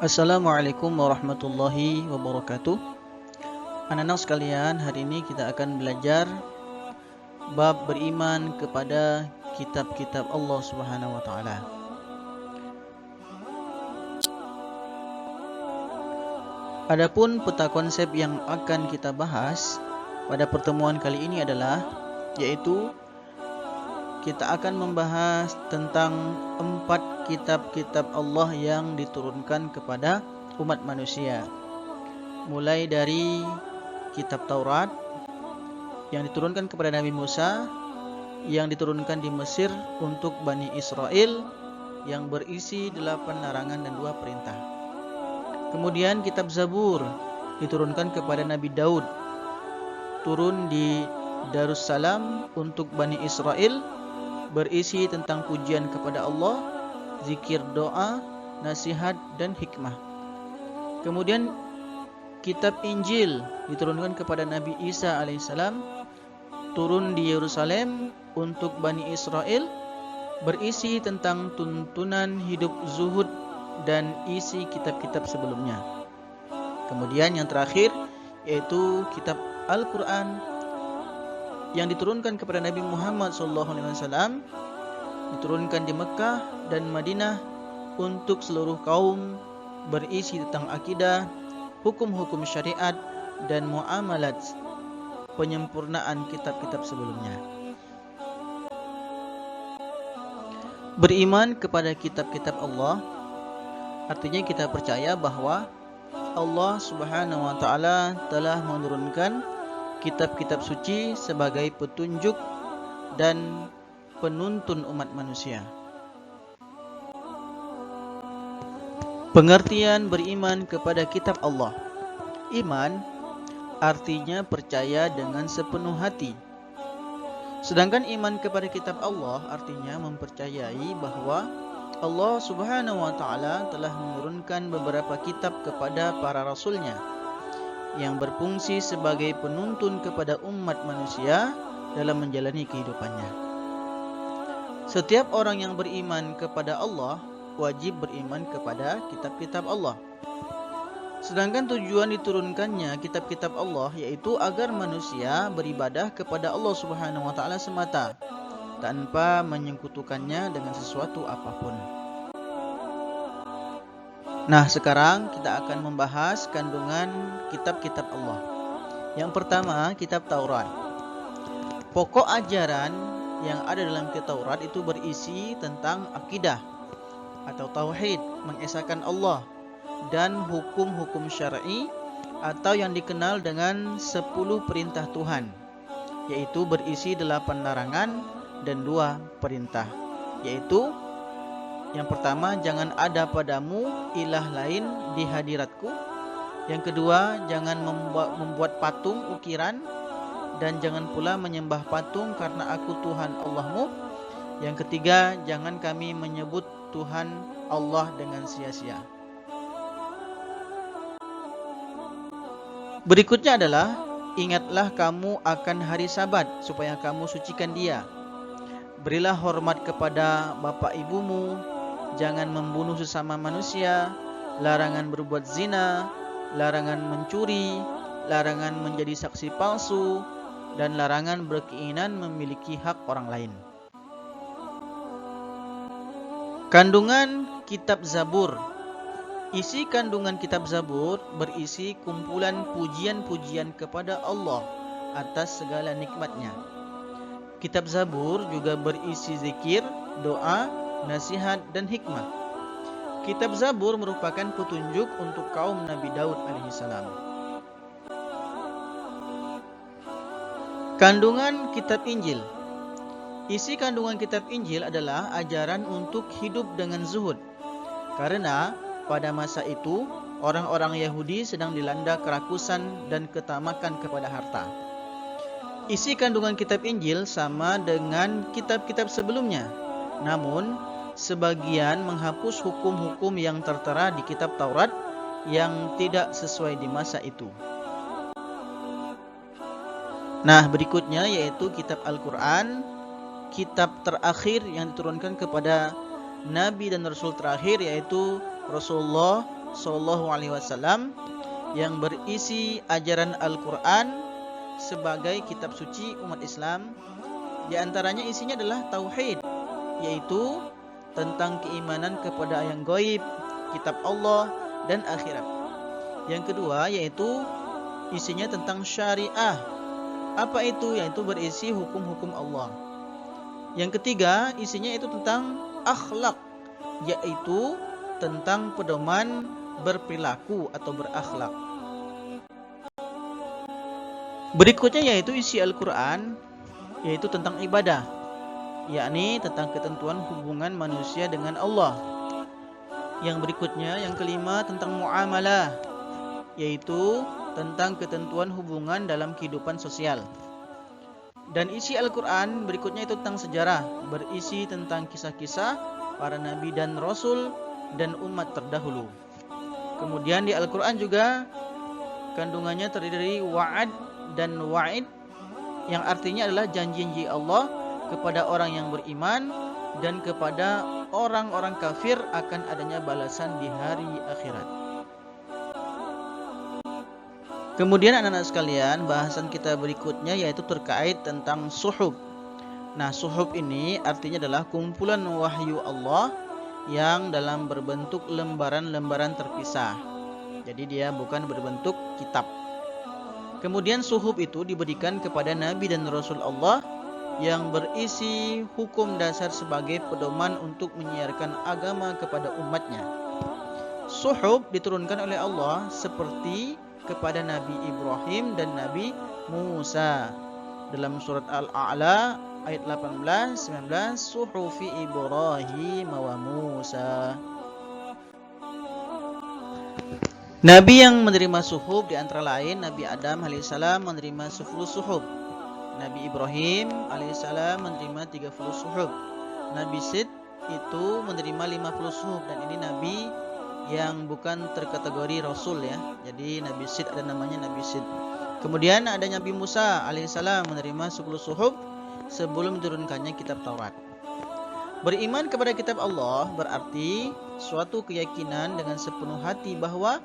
Assalamualaikum warahmatullahi wabarakatuh. Anak-anak sekalian, hari ini kita akan belajar bab beriman kepada kitab-kitab Allah Subhanahu wa taala. Adapun peta konsep yang akan kita bahas pada pertemuan kali ini adalah yaitu kita akan membahas tentang 4 kitab-kitab Allah yang diturunkan kepada umat manusia. Mulai dari kitab Taurat yang diturunkan kepada Nabi Musa, yang diturunkan di Mesir untuk Bani Israel, yang berisi 8 larangan dan 2 perintah. Kemudian kitab Zabur diturunkan kepada Nabi Daud, turun di Darussalam untuk Bani Israel, berisi tentang pujian kepada Allah, zikir doa, nasihat dan hikmah. Kemudian kitab Injil diturunkan kepada Nabi Isa alaihissalam, turun di Yerusalem untuk Bani Israel, berisi tentang tuntunan hidup zuhud dan isi kitab-kitab sebelumnya. Kemudian yang terakhir yaitu kitab Al-Quran yang diturunkan kepada Nabi Muhammad SAW, diturunkan di Mekah dan Madinah untuk seluruh kaum, berisi tentang akidah, hukum-hukum syariat dan muamalat, penyempurnaan kitab-kitab sebelumnya. Beriman kepada kitab-kitab Allah artinya kita percaya bahwa Allah Subhanahu wa taala telah menurunkan kitab-kitab suci sebagai petunjuk dan penuntun umat manusia. Pengertian beriman kepada kitab Allah. Iman artinya percaya dengan sepenuh hati. Sedangkan iman kepada kitab Allah artinya mempercayai bahwa Allah Subhanahu wa taala telah menurunkan beberapa kitab kepada para rasulnya yang berfungsi sebagai penuntun kepada umat manusia dalam menjalani kehidupannya. Setiap orang yang beriman kepada Allah wajib beriman kepada kitab-kitab Allah. Sedangkan tujuan diturunkannya kitab-kitab Allah yaitu agar manusia beribadah kepada Allah Subhanahu wa taala semata, tanpa menyekutukannya dengan sesuatu apapun. Nah, sekarang kita akan membahas kandungan kitab-kitab Allah. Yang pertama, kitab Taurat. Pokok ajaran yang ada dalam kitab Taurat itu berisi tentang akidah atau tauhid, mengesahkan Allah, dan hukum-hukum syar'i atau yang dikenal dengan 10 perintah Tuhan, yaitu berisi 8 larangan dan 2 perintah, yaitu yang pertama, jangan ada padamu ilah lain di hadiratku. Yang kedua, jangan membuat patung ukiran, dan jangan pula menyembah patung karena aku Tuhan Allahmu. Yang ketiga, jangan kami menyebut Tuhan Allah dengan sia-sia. Berikutnya adalah, ingatlah kamu akan hari Sabat supaya kamu sucikan dia. Berilah hormat kepada bapa ibumu, jangan membunuh sesama manusia, larangan berbuat zina, larangan mencuri, larangan menjadi saksi palsu, dan larangan berkeinginan memiliki hak orang lain. Kandungan kitab Zabur. Isi kandungan kitab Zabur berisi kumpulan pujian-pujian kepada Allah atas segala nikmatnya. Kitab Zabur juga berisi zikir, doa, nasihat dan hikmah. Kitab Zabur merupakan petunjuk untuk kaum Nabi Daud alaihissalam. Kandungan kitab Injil. Isi kandungan kitab Injil adalah ajaran untuk hidup dengan zuhud. Karena pada masa itu orang-orang Yahudi sedang dilanda kerakusan dan ketamakan kepada harta. Isi kandungan kitab Injil sama dengan kitab-kitab sebelumnya. Namun, sebagian menghapus hukum-hukum yang tertera di kitab Taurat yang tidak sesuai di masa itu. Nah, berikutnya yaitu kitab Al-Quran, kitab terakhir yang diturunkan kepada Nabi dan Rasul terakhir, yaitu Rasulullah SAW yang berisi ajaran Al-Quran sebagai kitab suci umat Islam. Di antaranya isinya adalah tauhid, yaitu tentang keimanan kepada yang gaib, kitab Allah dan akhirat. Yang kedua yaitu isinya tentang syariah. Apa itu? Yaitu berisi hukum-hukum Allah. Yang ketiga isinya itu tentang akhlak, yaitu tentang pedoman berperilaku atau berakhlak. Berikutnya yaitu isi Al-Quran, yaitu tentang ibadah, yakni tentang ketentuan hubungan manusia dengan Allah. Yang berikutnya, yang kelima, tentang muamalah, yaitu tentang ketentuan hubungan dalam kehidupan sosial. Dan isi Al-Quran berikutnya itu tentang sejarah, berisi tentang kisah-kisah para nabi dan rasul dan umat terdahulu. Kemudian di Al-Quran juga kandungannya terdiri dari wa'ad dan wa'id, yang artinya adalah janji-janji Allah kepada orang yang beriman dan kepada orang-orang kafir akan adanya balasan di hari akhirat. Kemudian anak-anak sekalian, bahasan kita berikutnya yaitu terkait tentang suhuf. Nah, suhuf ini artinya adalah kumpulan wahyu Allah yang dalam berbentuk lembaran-lembaran terpisah. Jadi dia bukan berbentuk kitab. Kemudian suhuf itu diberikan kepada Nabi dan Rasul Allah yang berisi hukum dasar sebagai pedoman untuk menyiarkan agama kepada umatnya. Suhuf diturunkan oleh Allah seperti kepada Nabi Ibrahim dan Nabi Musa. Dalam surat Al-A'la ayat 18-19, suhufi Ibrahim wa Musa. Nabi yang menerima suhuf di antara lain Nabi Adam alaihissalam menerima 10 suhuf. Nabi Ibrahim alaihissalam menerima 30 suhuf. Nabi Sid itu menerima 50 suhuf, dan ini nabi yang bukan terkategori rasul ya. Jadi Nabi Sid ada namanya Nabi Sid. Kemudian ada Nabi Musa alaihissalam menerima 10 suhuf sebelum diturunkannya kitab Taurat. Beriman kepada kitab Allah berarti suatu keyakinan dengan sepenuh hati bahwa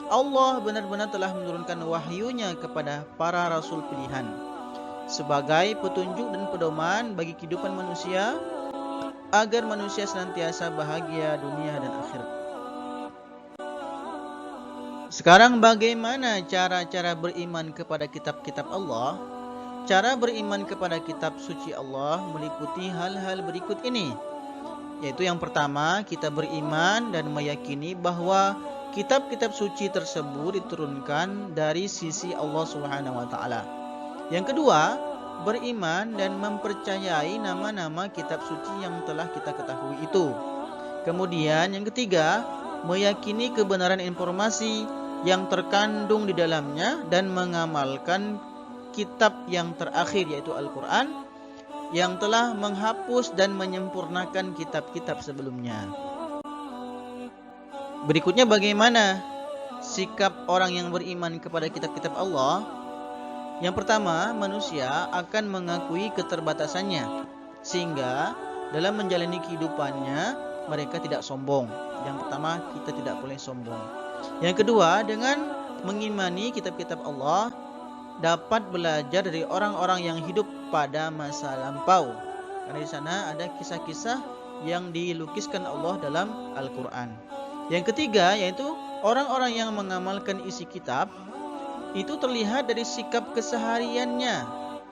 Allah benar-benar telah menurunkan wahyunya kepada para rasul pilihan sebagai petunjuk dan pedoman bagi kehidupan manusia agar manusia senantiasa bahagia dunia dan akhirat. Sekarang bagaimana cara-cara beriman kepada kitab-kitab Allah? Cara beriman kepada kitab suci Allah meliputi hal-hal berikut ini. Yaitu yang pertama, kita beriman dan meyakini bahwa kitab-kitab suci tersebut diturunkan dari sisi Allah Subhanahu wa taala. Yang kedua, beriman dan mempercayai nama-nama kitab suci yang telah kita ketahui itu. Kemudian yang ketiga, meyakini kebenaran informasi yang terkandung di dalamnya dan mengamalkan kitab yang terakhir yaitu Al-Quran yang telah menghapus dan menyempurnakan kitab-kitab sebelumnya. Berikutnya bagaimana sikap orang yang beriman kepada kitab-kitab Allah? Yang pertama, manusia akan mengakui keterbatasannya sehingga dalam menjalani kehidupannya mereka tidak sombong. Yang pertama, kita tidak boleh sombong. Yang kedua, dengan mengimani kitab-kitab Allah dapat belajar dari orang-orang yang hidup pada masa lampau. Karena di sana ada kisah-kisah yang dilukiskan Allah dalam Al-Quran. Yang ketiga yaitu orang-orang yang mengamalkan isi kitab itu terlihat dari sikap kesehariannya,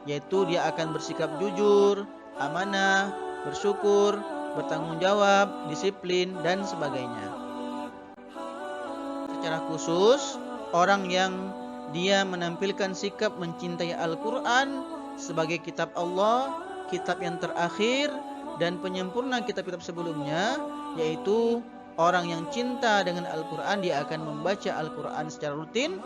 yaitu dia akan bersikap jujur, amanah, bersyukur, bertanggung jawab, disiplin dan sebagainya. Secara khusus, orang yang dia menampilkan sikap mencintai Al-Quran sebagai kitab Allah, kitab yang terakhir dan penyempurna kitab-kitab sebelumnya, yaitu orang yang cinta dengan Al-Quran, dia akan membaca Al-Quran secara rutin,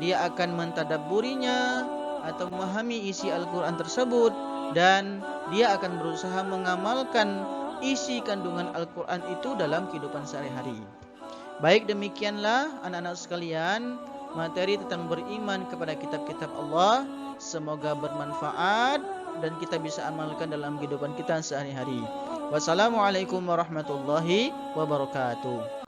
dia akan mentadabburinya atau memahami isi Al-Quran tersebut, dan dia akan berusaha mengamalkan isi kandungan Al-Quran itu dalam kehidupan sehari-hari. Baik, demikianlah anak-anak sekalian materi tentang beriman kepada kitab-kitab Allah. Semoga bermanfaat dan kita bisa amalkan dalam kehidupan kita sehari-hari. Wassalamualaikum warahmatullahi wabarakatuh.